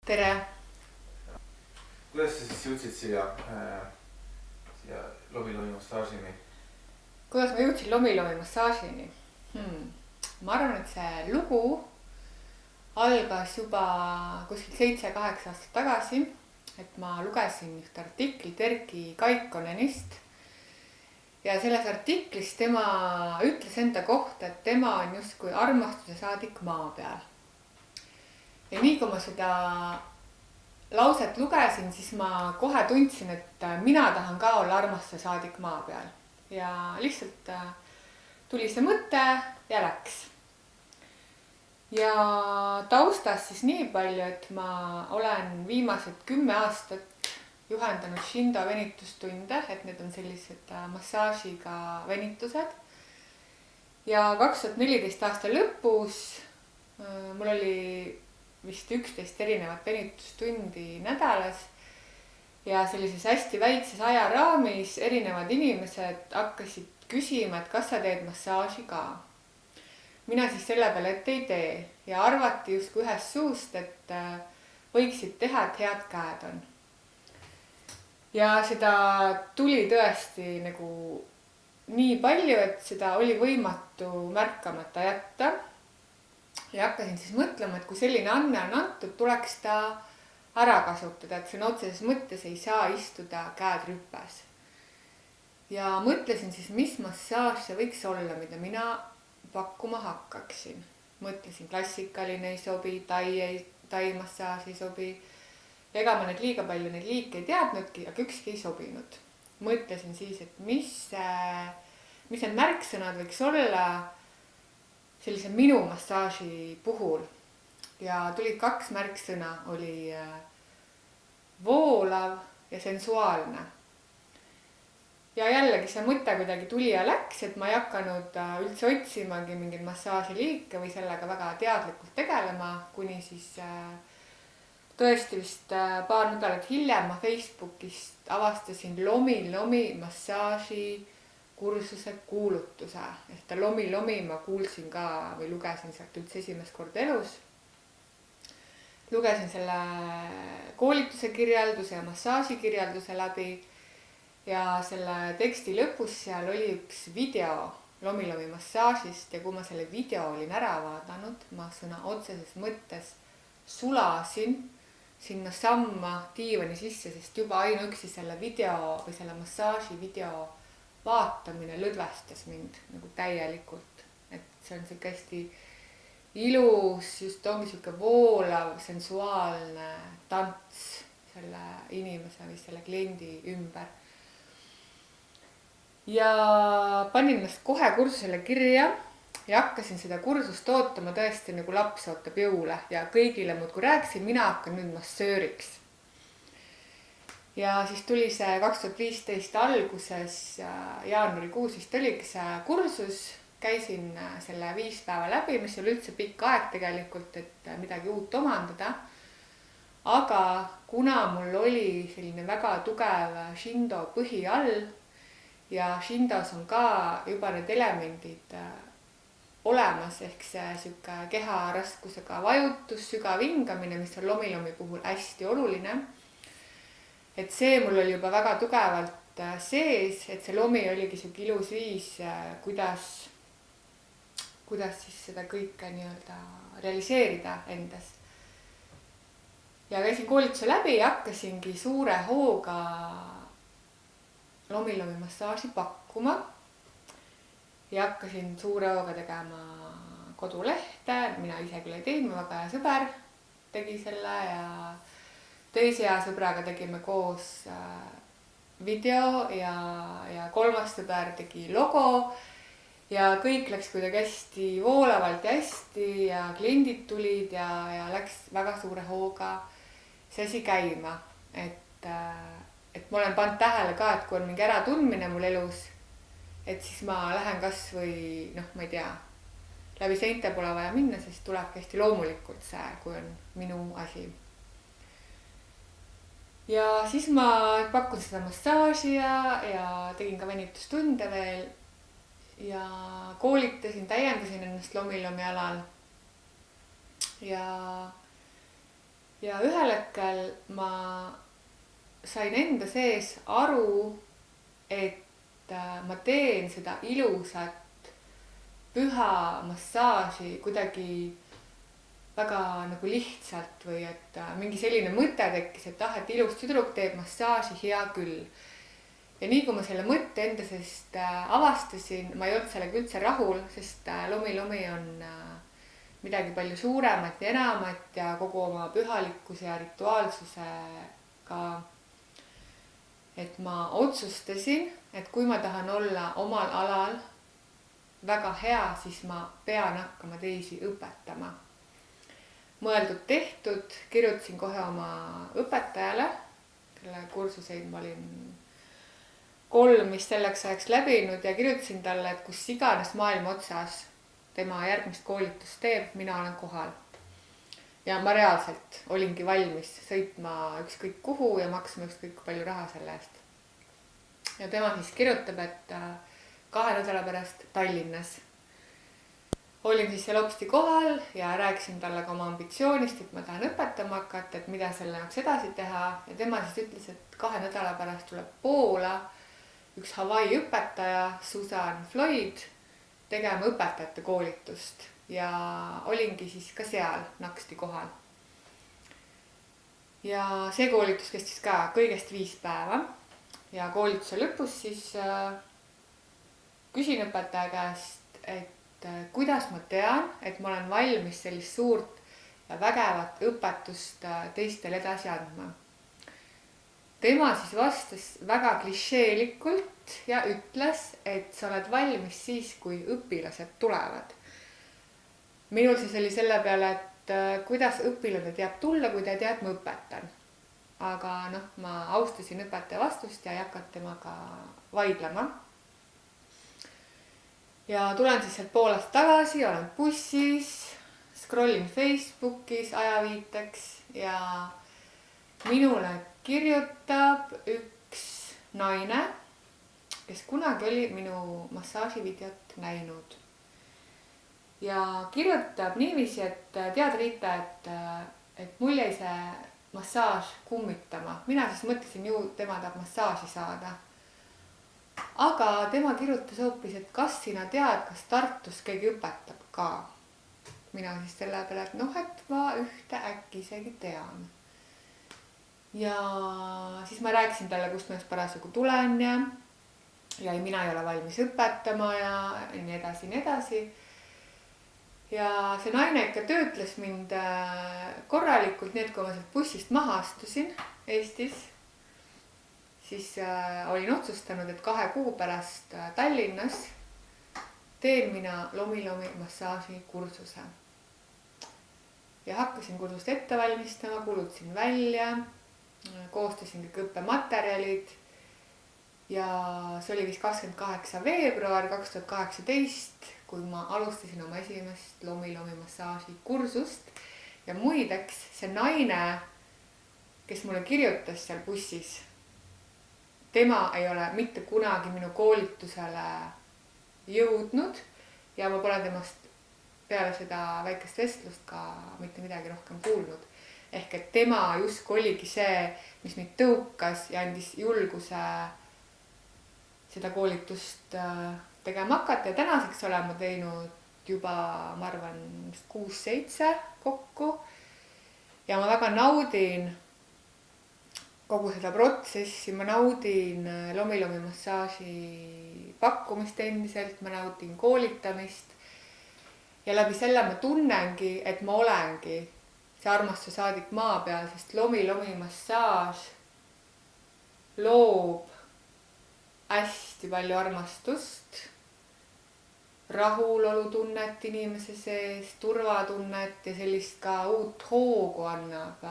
tere! Kuidas sa siis jõudsid siia lomi-lomi massaažini? Kuidas ma jõudsin lomi-lomi massaažini? Ma arvan, et see lugu algas juba kuskil 7-8 aastat tagasi, et ma lugesin üht artiklit Erki Kaikkonenist ja selles artiklis tema ütles enda kohta, et tema on justkui armastuse saadik maa peal. Ja nii kui ma seda lauset lugesin, siis ma kohe tundsin, et mina tahan ka olla armastuse saadik maa peal. Ja lihtsalt tuli see mõte ja läks. Ja taustas siis nii palju, et ma olen viimased 10 aastat juhendanud Shindo venitustunde, et need on sellised massaažiga venitused. Ja 2014 aasta lõpus mul oli vist 11 erinevat venitustundi nädalas ja sellises hästi väikses ajaraamis erinevad inimesed hakkasid küsima, et kas sa teed massaaži ka. Mina siis selle peale, et ei tee ja arvati justkui ühest suust, et võiksid teha, et head käed on. Ja seda tuli tõesti nagu nii palju, et seda oli võimatu märkamata jätta. Ja hakkasin siis mõtlema, et kui selline anne on antud, tuleks ta ära kasutada, et sõna otseses mõttes ei saa istuda käed rüppes. Ja mõtlesin siis, mis massaaž see võiks olla, mida mina pakkuma hakkaksin. Mõtlesin, klassikaline ei sobi, tai massaaž ei sobi. Ega ma liiga palju neid liike ei teadnudki, aga ükski ei sobinud. Mõtlesin siis, et mis need märksõnad võiks olla sellise minu massaaži puhul. Ja tulid 2 märksõna, oli voolav ja sensuaalne. Ja jällegi see mõte kuidagi tuli ja läks, et ma ei hakanud üldse otsimagi mingeid massaažiliike või sellega väga teadlikult tegelema, kuni siis tõesti vist paar nädalat hiljem ma Facebookist avastasin lomi-lomi massaaži kursuse kuulutuse. Ehk lomi-lomi ma kuulsin ka või lugesin sealt üldse esimest korda elus. Lugesin selle koolituse kirjelduse ja massaaži kirjelduse läbi ja selle teksti lõpus seal oli üks video lomi-lomi massaažist ja kui ma selle video olin ära vaadanud, ma sõna otseses mõttes sulasin sinna samma diivani sisse, sest juba ainuüksi selle video või selle massaaži video vaatamine lõdvestas mind nagu täielikult, et see on selline hästi ilus, just ongi selline voolav, sensuaalne tants selle inimese või selle kliendi ümber. Ja panin ennast kohe kursusele kirja ja hakkasin seda kursust ootama tõesti nagu laps ootab jõule ja kõigile muudkui rääkisin, mina hakkan nüüd massööriks. Ja siis tuli see 2015 alguses jaanuarikuus vist oligi see kursus, käisin selle 5 päeva läbi, mis oli üldse pikk aeg tegelikult, et midagi uut omandada. Aga kuna mul oli selline väga tugev Shindo põhi all ja Shindos on ka juba need elemendid olemas, ehk see siuke keha raskusega vajutus, sügav hingamine, mis on lomi-lomi puhul hästi oluline. Et see mul oli juba väga tugevalt sees, et see lomi oligi siuke ilus viis, kuidas siis seda kõike nii-öelda realiseerida endas. Ja käisin koolituse läbi ja hakkasingi suure hooga lomi-lomi massaaži pakkuma. Ja hakkasin suure hooga tegema kodulehte, mina ise küll ei teinud, väga hea sõber tegi selle ja teise hea sõbraga tegime koos video ja 3. sõber tegi logo ja kõik läks kuidagi hästi voolavalt ja hästi ja kliendid tulid ja läks väga suure hooga see asi käima. Et ma olen pannud tähele ka, et kui on mingi äratundmine mul elus, et siis ma lähen kas või ma ei tea, läbi seinte pole vaja minna, sest tuleb hästi loomulikult see, kui on minu asi. Ja siis ma pakun seda massaaži ja tegin ka venitustunde veel ja koolitasin, täiendasin ennast lomi-lomi alal. Ja ja ühel hetkel ma sain enda sees aru, et ma teen seda ilusat püha massaaži kuidagi väga nagu lihtsalt või et mingi selline mõte tekkis, et ilus tüdruk teeb massaaži, hea küll. Ja nii kui ma selle mõtte enda seest avastasin, ma ei olnud sellega üldse rahul, sest Lomi on midagi palju suuremat ja enamat ja kogu oma pühalikkuse ja rituaalsusega. Et ma otsustasin, et kui ma tahan olla omal alal väga hea, siis ma pean hakkama teisi õpetama. Mõeldud tehtud, kirjutasin kohe oma õpetajale, kelle kursuseid ma olin 3, mis selleks ajaks läbinud ja kirjutasin talle, et kus iganes maailma otsas tema järgmist koolitust teeb, mina olen kohal. Ja ma reaalselt olingi valmis sõitma ükskõik kuhu ja maksma ükskõik palju raha selle eest. Ja tema siis kirjutab, et 2 nädala pärast Tallinnas. Olin siis seal hopsti kohal ja rääkisin talle ka oma ambitsioonist, et ma tahan õpetama hakata, et mida selle jaoks edasi teha. Ja tema siis ütles, et 2 nädala pärast tuleb Poola üks Hawaii õpetaja, Susan Floyd, tegema õpetajate koolitust. Ja olingi siis ka seal naksti kohal. Ja see koolitus kestis ka kõigest 5 päeva. Ja koolituse lõpus siis küsin õpetaja käest, et kuidas ma tean, et ma olen valmis sellist suurt ja vägevat õpetust teistele edasi andma. Tema siis vastas väga klišeelikult ja ütles, et sa oled valmis siis, kui õpilased tulevad. Minul siis oli selle peale, et kuidas õpilane teab tulla, kui ta ei tea, et ma õpetan. Aga ma austasin õpetaja vastust ja ei hakanud temaga vaidlema. Ja tulen siis sealt Poolast tagasi, olen bussis, scrollin Facebookis ajaviiteks ja minule kirjutab üks naine, kes kunagi oli minu massaaživideot näinud. Ja kirjutab niiviisi, et tead Riita, et mul jäi see massaaž kummitama. Mina siis mõtlesin ju, tema tahab massaaži saada. Aga tema kirjutas hoopis, et kas sina tead, kas Tartus keegi õpetab ka. Mina siis selle peale, et et ma ühte äkki isegi tean. Ja siis ma rääkisin talle, kust ma just parasjagu tulen ja mina ei ole valmis õpetama ja nii edasi. Ja see naine ikka töötles mind korralikult, nii et kui ma sealt bussist maha astusin Eestis, siis olin otsustanud, et 2 kuu pärast Tallinnas teen mina Lomi massaaži kursuse. Ja hakkasin kursust ette valmistama, kulutasin välja, koostasin kõik õppematerjalid ja see oli vist 28. veebruar 2018, kui ma alustasin oma esimest Lomi massaaži kursust. Ja muideks see naine, kes mulle kirjutas seal bussis, tema ei ole mitte kunagi minu koolitusele jõudnud ja ma pole temast peale seda väikest vestlust ka mitte midagi rohkem kuulnud. Ehk et tema justkui oligi see, mis mind tõukas ja andis julguse seda koolitust tegema hakata. Ja tänaseks olen ma teinud juba, ma arvan, 6-7 kokku. Ja ma väga naudin kogu seda protsessi, ma naudin Lomi massaaži pakkumist endiselt, ma naudin koolitamist. Ja läbi selle ma tunnengi, et ma olengi see armastuse saadik maa peal, sest Lomi massaaž loob hästi palju armastust, rahulolutunnet inimese sees, turvatunnet ja sellist ka uut hoogu annab,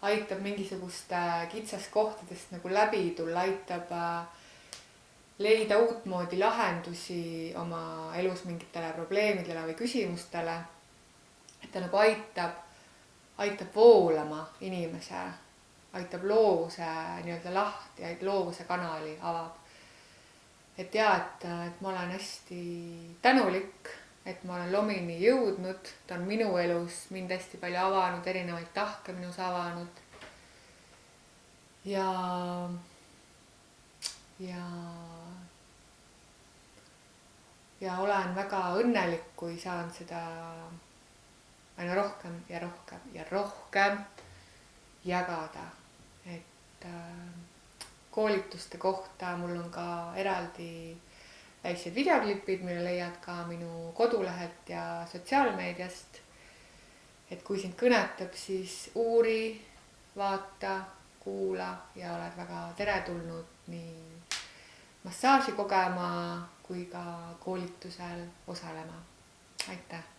aitab mingisuguste kitsaskohtadest nagu läbi tulla, aitab leida uutmoodi lahendusi oma elus mingitele probleemidele või küsimustele. Et ta nagu aitab voolama inimese, aitab loovuse nii-öelda lahti, loovuse kanali avab. Et ma olen hästi tänulik et ma olen lomini jõudnud, ta on minu elus mind hästi palju avanud, erinevaid tahke minus avanud. ja olen väga õnnelik, kui saan seda aina rohkem ja rohkem ja rohkem jagada. Et koolituste kohta mul on ka eraldi väiksed videoklipid, mille leiad ka minu kodulehelt ja sotsiaalmeediast. Et kui sind kõnetab, siis uuri, vaata, kuula ja oled väga teretulnud nii massaaži kogema kui ka koolitusel osalema. Aitäh!